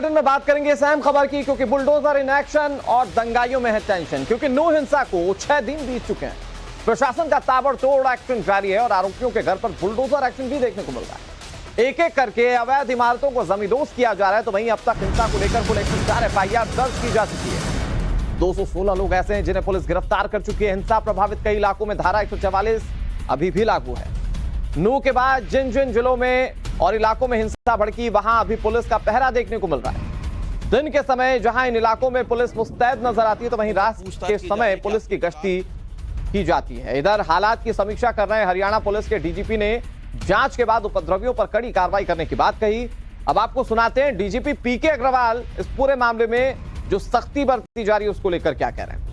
Bulletin में बात करेंगे इस अहम खबर की, क्योंकि बुलडोजर इन एक्शन और दंगाइयों में है टेंशन। क्योंकि नू हिंसा को 6 दिन बीत चुके हैं, प्रशासन का ताबड़तोड़ एक्शन जारी है और आरोपियों के घर पर बुलडोजर एक्शन भी देखने को मिल रहा है। एक एक करके अवैध इमारतों को जमींदोज किया जा रहा है। तो वहीं अब तक हिंसा को लेकर कुल 104 FIR दर्ज की जा चुकी है। 216 लोग ऐसे हैं जिन्हें पुलिस गिरफ्तार कर चुकी है। हिंसा प्रभावित कई इलाकों में धारा 144 अभी भी लागू है। नू के बाद जिन जिन जिलों में और इलाकों में हिंसा भड़की, वहां अभी पुलिस का पहरा देखने को मिल रहा है। दिन के समय जहां इन इलाकों में पुलिस मुस्तैद नजर आती है, तो वहीं रात के समय पुलिस की गश्ती की जाती है। इधर हालात की समीक्षा कर रहे हरियाणा पुलिस के DGP ने जांच के बाद उपद्रवियों पर कड़ी कार्रवाई करने की बात कही। अब आपको सुनाते हैं DGP PK अग्रवाल इस पूरे मामले में जो सख्ती बरती जा रही है उसको लेकर क्या कह रहे हैं।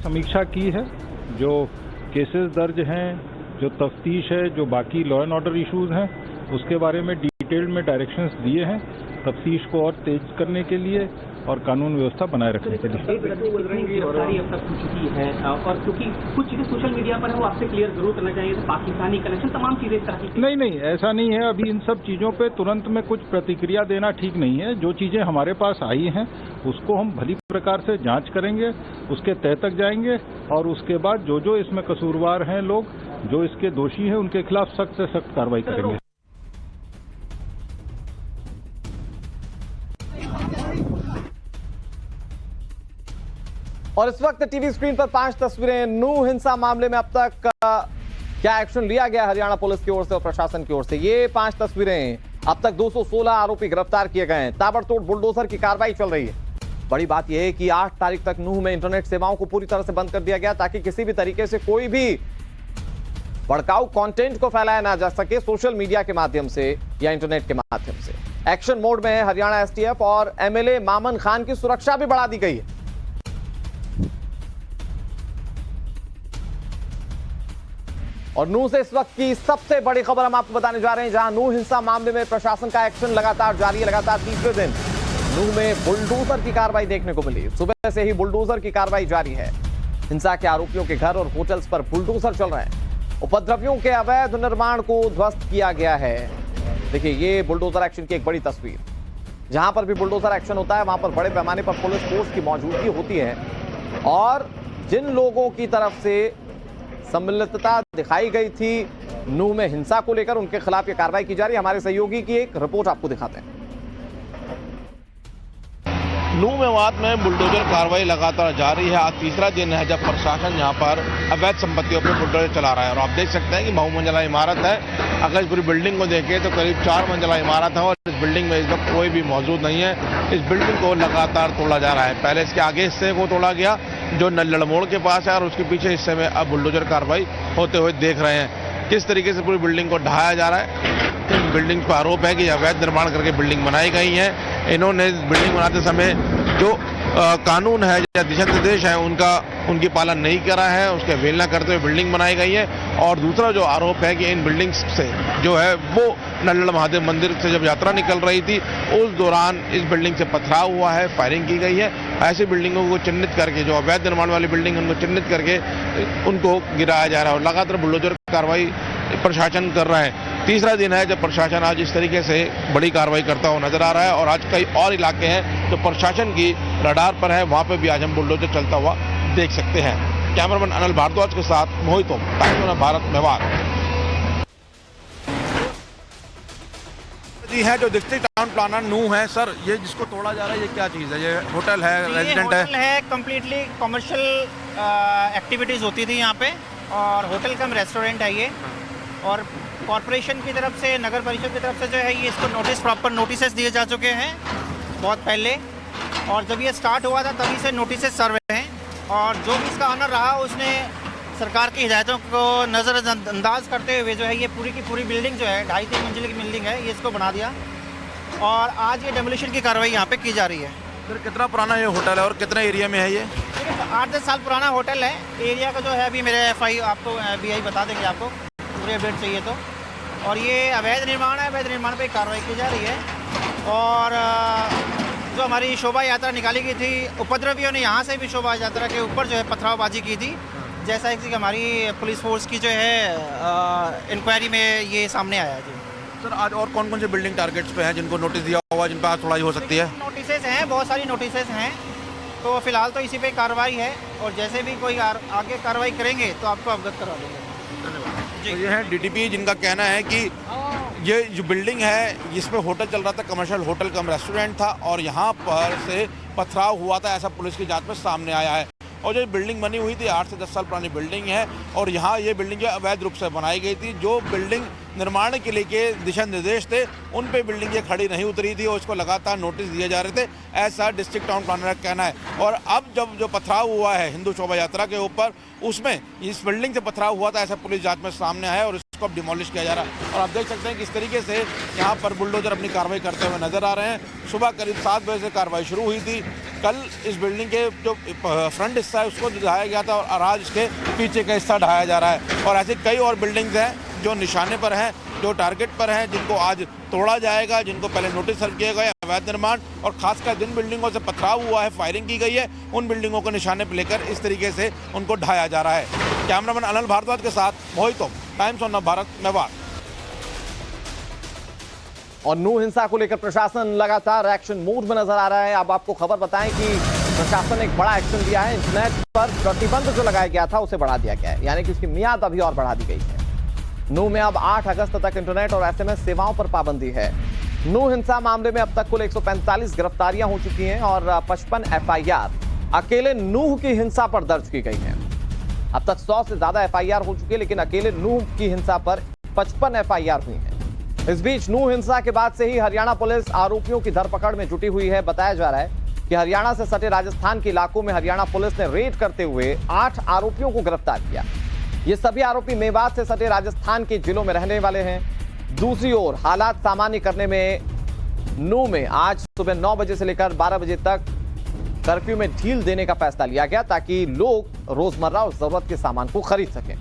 समीक्षा की है, जो केसेस दर्ज हैं, जो तफ्तीश है, जो बाकी लॉ एंड ऑर्डर इश्यूज हैं, उसके बारे में डिटेल में डायरेक्शंस दिए हैं तफ्तीश को और तेज करने के लिए और कानून व्यवस्था बनाए रखने के लिए। गिरफ्तारी अब तक हो चुकी है और क्योंकि कुछ चीजें सोशल मीडिया पर है वो आपसे क्लियर जरूर करना चाहिए, तो पाकिस्तानी कनेक्शन तमाम चीजें इस तरह की। नहीं, ऐसा नहीं है। अभी इन सब चीजों पे तुरंत में कुछ प्रतिक्रिया देना ठीक नहीं है। जो चीजें हमारे पास आई हैं उसको हम भली प्रकार से जांच करेंगे, उसके तह तक जाएंगे और उसके बाद जो जो इसमें कसूरवार हैं लोग, जो इसके दोषी हैं, उनके खिलाफ सख्त से सख्त कार्रवाई करेंगे। और इस वक्त टीवी स्क्रीन पर 5 तस्वीरें। नू हिंसा मामले में अब तक क्या एक्शन लिया गया हरियाणा पुलिस की ओर से और प्रशासन की ओर से, ये 5 तस्वीरें। अब तक 216 आरोपी गिरफ्तार किए गए हैं। ताबड़तोड़ बुलडोजर की कार्रवाई चल रही है। बड़ी बात यह है कि 8 तारीख तक नूह में इंटरनेट सेवाओं को पूरी तरह से बंद कर दिया गया, ताकि किसी भी तरीके से कोई भी भड़काऊ कंटेंट को फैलाया ना जा सके सोशल मीडिया के माध्यम से या इंटरनेट के माध्यम से। एक्शन मोड में है हरियाणा STF और MLA मामन खान की सुरक्षा भी बढ़ा दी गई है। और नूह से इस वक्त की सबसे बड़ी खबर हम आपको बताने जा रहे हैं, जहां नूह हिंसा मामले में प्रशासन का एक्शन लगातार जारी है। लगातार तीसरे दिन नूह में बुलडोजर की कार्रवाई देखने को मिली। सुबह से ही बुलडोजर की कार्रवाई जारी है। हिंसा के आरोपियों के घर और होटल्स पर बुलडोजर चल रहे हैं। उपद्रवियों के अवैध निर्माण को ध्वस्त किया गया है। देखिए, ये बुलडोजर एक्शन की एक बड़ी तस्वीर। जहां पर भी बुलडोजर एक्शन होता है वहां पर बड़े पैमाने पर पुलिस फोर्स की मौजूदगी होती है और जिन लोगों की तरफ से सम्मिलितता दिखाई गई थी नूह में हिंसा को लेकर, उनके खिलाफ ये कार्रवाई की जा रही है। हमारे सहयोगी की एक रिपोर्ट आपको दिखाते हैं। नूह मेवात में बुलडोजर कार्रवाई लगातार जारी है। आज तीसरा दिन है जब प्रशासन यहाँ पर अवैध संपत्तियों पर बुलडोजर चला रहा है। और आप देख सकते हैं कि बहुमंजिला इमारत है। अगर इस पूरी बिल्डिंग को देखें तो करीब 4 मंजिला इमारत है और इस बिल्डिंग में इस वक्त कोई भी मौजूद नहीं है। इस बिल्डिंग को लगातार तोड़ा जा रहा है। पहले इसके आगे हिस्से को तोड़ा गया जो नल्लड़ मोड़ के पास है और उसके पीछे हिस्से में अब बुलडोजर कार्रवाई होते हुए देख रहे हैं। किस तरीके से पूरी बिल्डिंग को ढहाया जा रहा है। इन बिल्डिंग पर आरोप है कि अवैध निर्माण करके बिल्डिंग बनाई गई है। इन्होंने बिल्डिंग बनाते समय जो कानून है या दिशा निर्देश है उनकी पालन नहीं करा है, उसके अवहेलना करते हुए बिल्डिंग बनाई गई है। और दूसरा जो आरोप है कि इन बिल्डिंग्स से जो है वो नल्लड़ महादेव मंदिर से जब यात्रा निकल रही थी उस दौरान इस बिल्डिंग से पथराव हुआ है, फायरिंग की गई है। ऐसी बिल्डिंगों को चिन्हित करके, जो अवैध निर्माण वाली बिल्डिंग उनको चिन्हित करके उनको गिराया जा रहा है और लगातार बुलडोजर कार्रवाई प्रशासन कर रहा है। तीसरा दिन है जब प्रशासन आज इस तरीके से बड़ी कार्रवाई करता हुआ नजर आ रहा है और आज कई और इलाके हैं जो प्रशासन की रडार पर है, वहां पे भी आज हम बुलडोजर चलता हुआ देख सकते हैं। कैमरामैन अनिल भारद्वाज के साथ मोहित ओम, टाइम्स भारत, मेवात। जी है जो डिस्ट्रिक्ट टाउन प्लानर नूह है सर, ये जिसको तोड़ा जा रहा है ये क्या चीज़ है? ये होटल है, रेजिडेंट है? होटल है, कम्प्लीटली कमर्शियल एक्टिविटीज़ होती थी यहाँ पे और होटल कम रेस्टोरेंट है ये। और कॉरपोरेशन की तरफ से, नगर परिषद की तरफ से जो है ये इसको नोटिस, प्रॉपर नोटिसेस दिए जा चुके हैं बहुत पहले। और जब ये स्टार्ट हुआ था तभी से नोटिसेस सर्व हैं और जो भी इसका ऑनर रहा उसने सरकार की हिदायतों को नज़रअंदाज करते हुए जो है ये पूरी की पूरी बिल्डिंग जो है 2.5-3 मंजिल की बिल्डिंग है, ये इसको बना दिया और आज ये डेमोलिशन की कार्रवाई यहाँ पे की जा रही है। सर कितना पुराना ये होटल है और कितने एरिया में है ये? 8-10 साल पुराना होटल है। एरिया का जो है अभी मेरे FI आपको BI बता देंगे आपको पूरे अपडेट चाहिए तो। और ये अवैध निर्माण है, अवैध निर्माण पे कार्रवाई की जा रही है और जो हमारी शोभा यात्रा निकाली गई थी, उपद्रवियों ने यहाँ से भी शोभा यात्रा के ऊपर जो है पथरावबाजी की थी, जैसा कि हमारी पुलिस फोर्स की जो है इंक्वायरी में ये सामने आया जी। सर आज और कौन कौन से बिल्डिंग टारगेट्स पे हैं जिनको नोटिस दिया हुआ, जिन पर आज थोड़ा हो सकती है? नोटिसेज हैं, बहुत सारी नोटिसेज हैं, तो फिलहाल तो इसी पे कार्रवाई है और जैसे भी कोई आगे कार्रवाई करेंगे तो आपको अवगत करा देंगे। तो ये है डीटीपी जिनका कहना है कि ये जो बिल्डिंग है इसमें होटल चल रहा था, कमर्शियल होटल कम रेस्टोरेंट था और यहाँ पर से पथराव हुआ था, ऐसा पुलिस की जांच में सामने आया है। और जो बिल्डिंग बनी हुई थी 8 से 10 साल पुरानी बिल्डिंग है और यहाँ ये बिल्डिंग जो अवैध रूप से बनाई गई थी, जो बिल्डिंग निर्माण के लिए के दिशा निर्देश थे उन पे बिल्डिंग ये खड़ी नहीं उतरी थी और इसको लगातार नोटिस दिए जा रहे थे, ऐसा डिस्ट्रिक्ट टाउन प्लानर का कहना है। और अब जब जो पथराव हुआ है हिंदू शोभा यात्रा के ऊपर, उसमें इस बिल्डिंग से पथराव हुआ था, ऐसा पुलिस जांच में सामने आया और इसको अब डिमोलिश किया जा रहा है। और आप देख सकते हैं किस तरीके से यहाँ पर बुलडोजर अपनी कार्रवाई करते हुए नजर आ रहे हैं। सुबह करीब 7 बजे से कार्रवाई शुरू हुई थी। कल इस बिल्डिंग के जो फ्रंट हिस्सा है उसको ढाया गया था और आज इसके पीछे का हिस्सा ढाया जा रहा है। और ऐसे कई और बिल्डिंग्स हैं जो निशाने पर हैं, जो टारगेट पर हैं, जिनको आज तोड़ा जाएगा, जिनको पहले नोटिस सर्व किए गए अवैध निर्माण, और खासकर जिन बिल्डिंगों से पथराव हुआ है, फायरिंग की गई है, उन बिल्डिंगों को निशाने पर लेकर इस तरीके से उनको ढाया जा रहा है। कैमरामैन अनिल भारद्वाज के साथ मोहित, टाइम्स ऑफ नवभारत, मेवाड़। और नू हिंसा को लेकर प्रशासन लगातार एक्शन मोड में नजर आ रहा है। अब आपको खबर बताएं कि प्रशासन ने एक बड़ा एक्शन लिया है। इंटरनेट पर प्रतिबंध जो लगाया गया था उसे बढ़ा दिया गया है, यानी कि उसकी मियाद अभी और बढ़ा दी गई है। नू में अब 8 अगस्त तक इंटरनेट और एसएमएस सेवाओं पर पाबंदी है। नू हिंसा मामले में अब तक कुल 145 गिरफ्तारियां हो चुकी हैं और 55 एफआईआर अकेले नूह की हिंसा पर दर्ज की गई हैं। अब तक 100 से ज्यादा एफआईआर हो चुकी है, लेकिन अकेले नूह की हिंसा पर 55 एफआईआर हुई हैं। इस बीच नूह हिंसा के बाद से ही हरियाणा पुलिस आरोपियों की धरपकड़ में जुटी हुई है। बताया जा रहा है कि हरियाणा से सटे राजस्थान के इलाकों में हरियाणा पुलिस ने रेड करते हुए 8 आरोपियों को गिरफ्तार किया। ये सभी आरोपी मेवात से सटे राजस्थान के जिलों में रहने वाले हैं। दूसरी ओर हालात सामान्य करने में नूह में आज सुबह 9 बजे से लेकर 12 बजे तक कर्फ्यू में ढील देने का फैसला लिया गया ताकि लोग रोजमर्रा और जरूरत के सामान को खरीद सकें।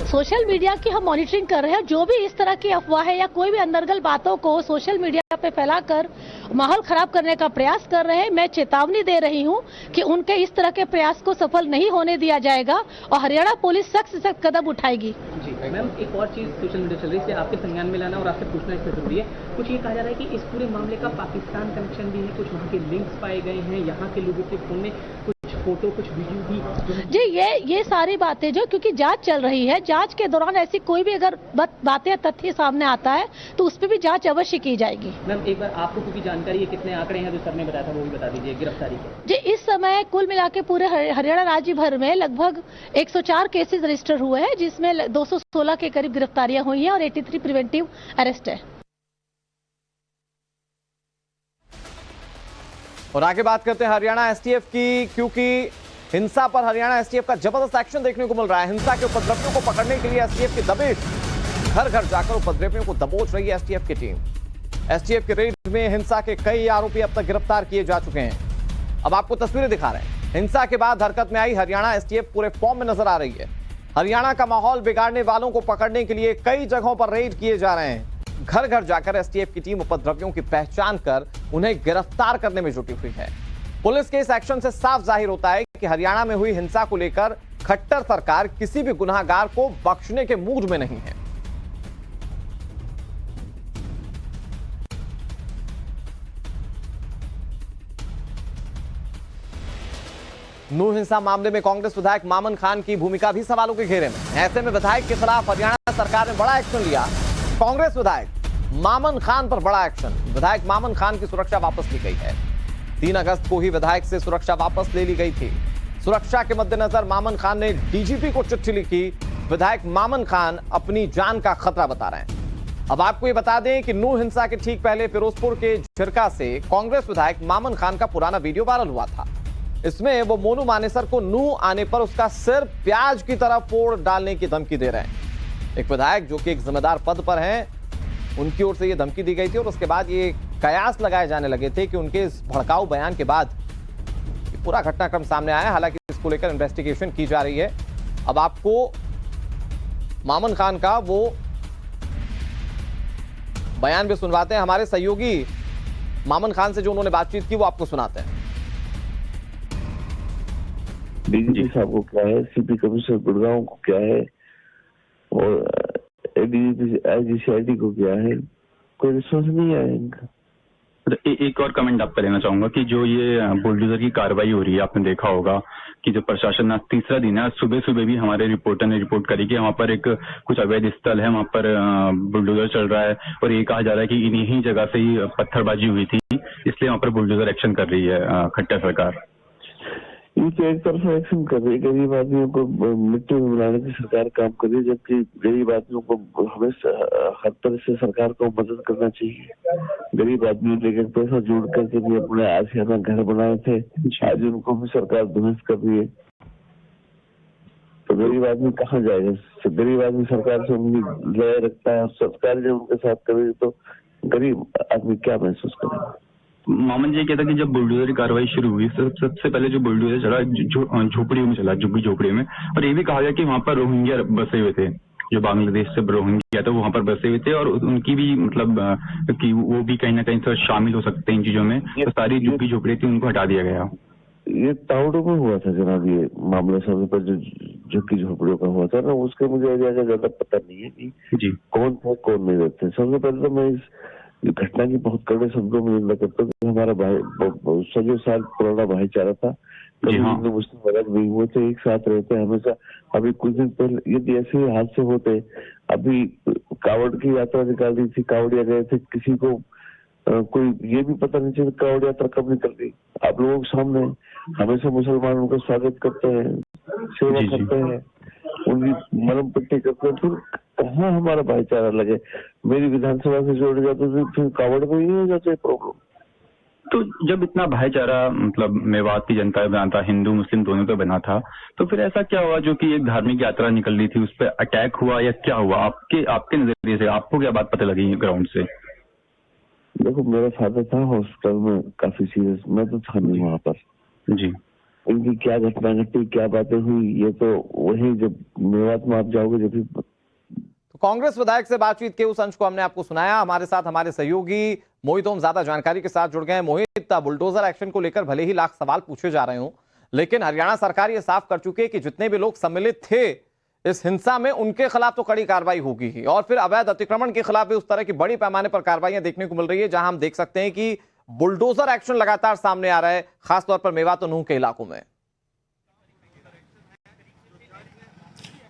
सोशल मीडिया की हम मॉनिटरिंग कर रहे हैं। जो भी इस तरह की अफवाह है या कोई भी अंतर्गत बातों को सोशल मीडिया पे फैलाकर माहौल खराब करने का प्रयास कर रहे हैं, मैं चेतावनी दे रही हूं कि उनके इस तरह के प्रयास को सफल नहीं होने दिया जाएगा और हरियाणा पुलिस सख्त से सख्त कदम उठाएगी। जी मैम, एक और चीज सोशल मीडिया चल रही है, आपके संज्ञान में लाना और आपसे पूछना इससे जरूरी है। कुछ ये कहा जा रहा है कि इस पूरे मामले का पाकिस्तान कनेक्शन भी है, कुछ वहाँ के लिंक्स पाए गए हैं, यहाँ के लोगों के फोन में कुछ फोटो, कुछ वीडियो भी। जी ये सारी बातें जो, क्योंकि जांच चल रही है, जांच के दौरान ऐसी कोई भी अगर बातें तथ्य सामने आता है तो उस पर भी जांच अवश्य की जाएगी। मैम एक बार आपको क्योंकि जानकारी है, कितने आंकड़े हैं जो सर ने बताया था वो भी बता दीजिए गिरफ्तारी के। जी इस समय कुल मिला के पूरे हरियाणा राज्य भर में लगभग 104 केसेस रजिस्टर हुए हैं, जिसमें 216 के करीब गिरफ्तारियां हुई हैं और 83 प्रिवेंटिव अरेस्ट है। और आगे बात करते हैं हरियाणा एसटीएफ की, क्योंकि हिंसा पर हरियाणा एसटीएफ का जबरदस्त एक्शन देखने को मिल रहा है। हिंसा के उपद्रवियों को पकड़ने के लिए एसटीएफ की दबिश, घर घर जाकर उपद्रवियों को दबोच रही है एसटीएफ की टीम। एसटीएफ के रेड में हिंसा के कई आरोपी अब तक गिरफ्तार किए जा चुके हैं। अब आपको तस्वीरें दिखा रहे हैं। हिंसा के बाद हरकत में आई हरियाणा एसटीएफ पूरे फॉर्म में नजर आ रही है। हरियाणा का माहौल बिगाड़ने वालों को पकड़ने के लिए कई जगहों पर रेड किए जा रहे हैं। घर घर जाकर एसटीएफ की टीम उपद्रवियों की पहचान कर उन्हें गिरफ्तार करने में जुटी हुई है। पुलिस के इस एक्शन से साफ जाहिर होता है कि हरियाणा में हुई हिंसा को लेकर खट्टर सरकार किसी भी गुनाहगार को बख्शने के मूड में नहीं है। नूह हिंसा मामले में कांग्रेस विधायक मामन खान की भूमिका भी सवालों के घेरे में। ऐसे में विधायक के खिलाफ हरियाणा सरकार ने बड़ा एक्शन लिया। कांग्रेस विधायक मामन खान पर बड़ा एक्शन। विधायक मामन खान की सुरक्षा वापस ली गई है। 3 अगस्त को ही विधायक से सुरक्षा वापस ले ली गई थी। सुरक्षा के मद्देनजर मामन खान ने डीजीपी को चिट्ठी लिखी। विधायक मामन खान अपनी जान का खतरा बता रहे हैं। अब आपको ये बता दें कि नूह हिंसा के ठीक पहले फिरोजपुर के झिरका से कांग्रेस विधायक मामन खान का पुराना वीडियो वायरल हुआ था। इसमें वो मोनू मानेसर को नूह आने पर उसका सिर प्याज की तरह फोड़ डालने की धमकी दे रहे हैं। एक विधायक जो कि एक जिम्मेदार पद पर हैं, उनकी ओर से यह धमकी दी गई थी और उसके बाद ये कयास लगाए जाने लगे थे कि उनके इस भड़काऊ बयान के बाद पूरा घटनाक्रम सामने आया। हालांकि इसको लेकर इन्वेस्टिगेशन की जा रही है। अब आपको मामन खान का वो बयान भी सुनवाते हैं। हमारे सहयोगी मामन खान से जो उन्होंने बातचीत की वो आपको सुनाते हैं। डीजीपी साहब को क्या है, सीपी कमिश्नर गुड़गांव को क्या है और एडीजीपी आईजीसीआईडी को क्या है, कोई रिस्पॉन्स नहीं आया इनका। एक और कमेंट आपका लेना चाहूंगा कि जो ये बुलडोजर की कार्रवाई हो रही है, आपने देखा होगा कि जो प्रशासन आज तीसरा दिन है, आज सुबह सुबह भी हमारे रिपोर्टर ने रिपोर्ट करी कि वहाँ पर एक कुछ अवैध स्थल है, वहाँ पर बुलडोजर चल रहा है और ये कहा जा रहा है कि इन्हीं जगह से ही पत्थरबाजी हुई थी, इसलिए वहाँ पर बुलडोजर एक्शन कर रही है खट्टर सरकार। ये तो एक तरफा एक्शन कर रही है, गरीब आदमियों को मिट्टी में मिलाने की सरकार काम कर रही है, जबकि गरीब आदमियों को हमें हर तरह से सरकार को मदद करना चाहिए। गरीब आदमियों ने एक पैसा जोड़ करके भी अपने आशियाना घर बनाए थे, आज उनको भी सरकार ध्वस्त कर रही है। तो गरीब आदमी कहाँ जाएगा? गरीब आदमी सरकार से उम्मीद लड़ाई रखता है और सरकार जब उनके साथ करेगी तो गरीब आदमी क्या महसूस करेगा? मामन जी कहता कि जब बुलडोजर की कार्रवाई शुरू हुई सबसे पहले जो बुलडोजर चला झोपड़ियों में चला, झुग्गी झोपड़ी में, और ये भी कहा गया कि वहाँ पर रोहिंग्या बसे हुए थे, जो बांग्लादेश से रोहिंग्या थे वो वहाँ पर बसे हुए थे और उनकी भी मतलब कि वो भी कहीं ना कहीं से शामिल हो सकते हैं इन चीजों में, तो सारी झुग्गी झोपड़ी थी उनको हटा दिया गया। ये तावड़ों में हुआ था जनाब, ये मामला समय पर जो झुग्गी झोपड़ियों का हुआ था ना, उसके मुझे एरिया का ज्यादा पता नहीं है कि जी कौन था कौन नहीं रहते। सबसे पहले तो मैं इस घटना की बहुत कड़े शब्दों में निंदा करता हूँ कि हमारा भाई सौ साल पुराना भाईचारा था, कभी हिंदू मुस्लिम अलग नहीं हुए थे, एक साथ रहते हमेशा। अभी कुछ दिन पहले यदि ऐसे ही हादसे होते, अभी कावड़ की यात्रा निकाल दी थी, कावड़िया गए थे, किसी को कोई ये भी पता नहीं चला कावड़ यात्रा कब निकल गई। आप लोगों के सामने हमेशा मुसलमान उनका स्वागत करते हैं, सेवा करते हैं, उनकी मरम पट्टी करते हैं, फिर कहाँ हमारा भाईचारा लगे? मेरी विधानसभा से जोड़े जाते तो फिर कावड़ में ही हो जाता है प्रॉब्लम। तो जब इतना भाईचारा मतलब मेवात की जनता पे बना था, हिंदू मुस्लिम दोनों पे बना था, तो फिर ऐसा क्या हुआ जो कि एक धार्मिक यात्रा निकल रही थी उस पर अटैक हुआ या क्या हुआ? आपके नजरिए से आपको क्या बात पता लगी ग्राउंड से? देखो, मेरा फादर था हॉस्पिटल में काफी सीरियस, मैं तो था नहीं वहाँ पर जी। इनकी क्या घटना घटी, क्या बातें हुई, ये तो वही जब मेवात में आप जाओगे जब। तो कांग्रेस विधायक से बातचीत के उस अंश को हमने आपको सुनाया। हमारे साथ हमारे सहयोगी मोहित ओम ज्यादा जानकारी के साथ जुड़ गए हैं। मोहित, बुलडोजर एक्शन को लेकर भले ही लाख सवाल पूछे जा रहे हों, लेकिन हरियाणा सरकार ये साफ कर चुकी है कि जितने भी लोग सम्मिलित थे इस हिंसा में उनके खिलाफ तो कड़ी कार्रवाई होगी ही, और फिर अवैध अतिक्रमण के खिलाफ भी उस तरह की बड़ी पैमाने पर कार्रवाइयां देखने को मिल रही है, जहां हम देख सकते हैं कि बुलडोजर एक्शन लगातार सामने आ रहा है, खासतौर पर मेवात और नूह के इलाकों में।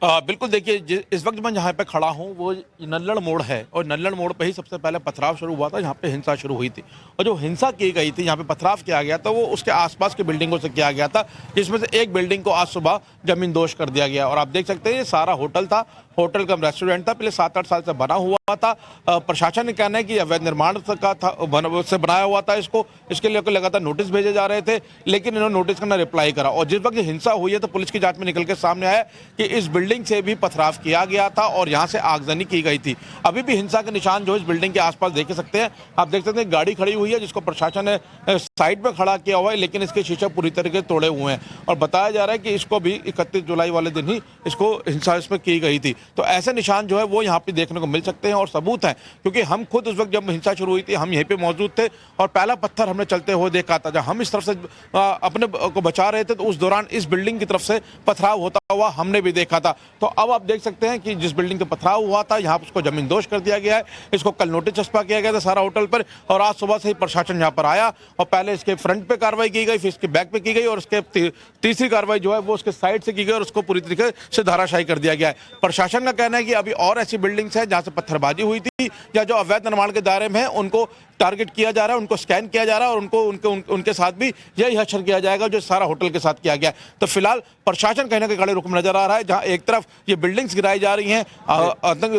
बिल्कुल, देखिए इस वक्त मैं जहाँ पे खड़ा हूँ वो नल्लड़ मोड़ है और नल्लड़ मोड़ पे ही सबसे पहले पथराव शुरू हुआ था, जहाँ पे हिंसा शुरू हुई थी। और जो हिंसा की गई थी, यहाँ पे पथराव किया गया था, वो उसके आसपास की बिल्डिंगों से किया गया था, जिसमें से एक बिल्डिंग को आज सुबह जमींदोज कर दिया गया। और आप देख सकते हैं ये सारा होटल था, होटल कम रेस्टोरेंट था, पहले 7-8 साल से बना हुआ था। प्रशासन ने कहना है कि अवैध निर्माण का था, से बनाया हुआ था इसको, इसके लिए लगातार नोटिस भेजे जा रहे थे, लेकिन इन्होंने नोटिस का ना रिप्लाई करा। और जिस वक्त हिंसा हुई है तो पुलिस की जांच में निकल के सामने आया कि इस बिल्डिंग से भी पथराव किया गया था और यहाँ से आगजनी की गई थी। अभी भी हिंसा के निशान जो इस बिल्डिंग के आसपास देख सकते हैं। आप देख सकते हैं गाड़ी खड़ी हुई है जिसको प्रशासन ने साइड में खड़ा किया हुआ है, लेकिन इसके शीशे पूरी तरीके से तोड़े हुए हैं और बताया जा रहा है कि इसको भी 31 जुलाई वाले दिन ही इसको हिंसा इसमें की गई थी। तो ऐसे निशान जो है वो यहाँ पे देखने को मिल सकते हैं और सबूत हैं, क्योंकि हम खुद उस वक्त जब हिंसा शुरू हुई थी हम यहीं पे मौजूद थे और पहला पत्थर हमने चलते हुए देखा था। जब हम इस तरफ से अपने को बचा रहे थे तो उस दौरान इस बिल्डिंग की तरफ से पथराव होता हुआ हमने भी देखा था। तो अब आप देख सकते हैं कि जिस बिल्डिंग का पथराव हुआ था यहाँ उसको जमींदोज कर दिया गया है। इसको कल नोटिस चस्पा किया गया था सारा होटल पर और आज सुबह से ही प्रशासन यहाँ पर आया और पहले इसके फ्रंट पे कार्रवाई की गई, फिर इसके बैक पे की गई और उसके तीसरी कार्रवाई जो है वो उसके साइड से की गई और उसको पूरी तरीके से धाराशाही कर दिया गया है। प्रशासन का कहना है कि अभी और ऐसी बिल्डिंग्स हैं जहां से पत्थरबाजी हुई थी या जो अवैध निर्माण के दायरे में है उनको टारगेट किया जा रहा है, उनको स्कैन किया जा रहा है और उनके साथ भी यही हश्र किया जाएगा जो सारा होटल के साथ किया गया है। तो फिलहाल प्रशासन कहीं ना कहीं खड़े रुख में नजर आ रहा है, जहां एक तरफ ये बिल्डिंग्स गिराई जा रही हैं,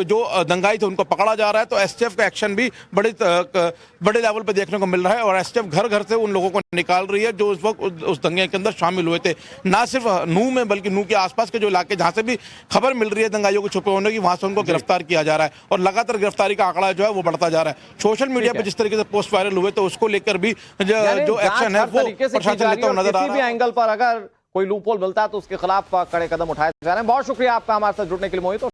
जो दंगाई थे उनको पकड़ा जा रहा है, तो एसटीएफ का एक्शन भी बड़े लेवल पर देखने को मिल रहा है और एसटीएफ घर घर से उन लोगों को निकाल रही है जो उस वक्त उस दंगे के अंदर शामिल हुए थे। ना सिर्फ नूह में बल्कि नूह के आसपास के जो इलाके जहां से भी खबर मिल रही है दंगाइयों को छुपे होने की, वहां से उनको गिरफ्तार किया जा रहा है और लगातार गिरफ्तारी का आंकड़ा जो है वो बढ़ता जा रहा है। सोशल मीडिया पर जिस तरीके से पोस्ट वायरल हुए तो उसको लेकर भी जो एक्शन है वो प्रशासन लेता हुआ नजर आ रहा है। एंगल पर अगर कोई लूपहोल मिलता है तो उसके खिलाफ कड़े कदम उठाए जा रहे हैं। बहुत शुक्रिया आपका हमारे साथ जुड़ने के लिए मोहित।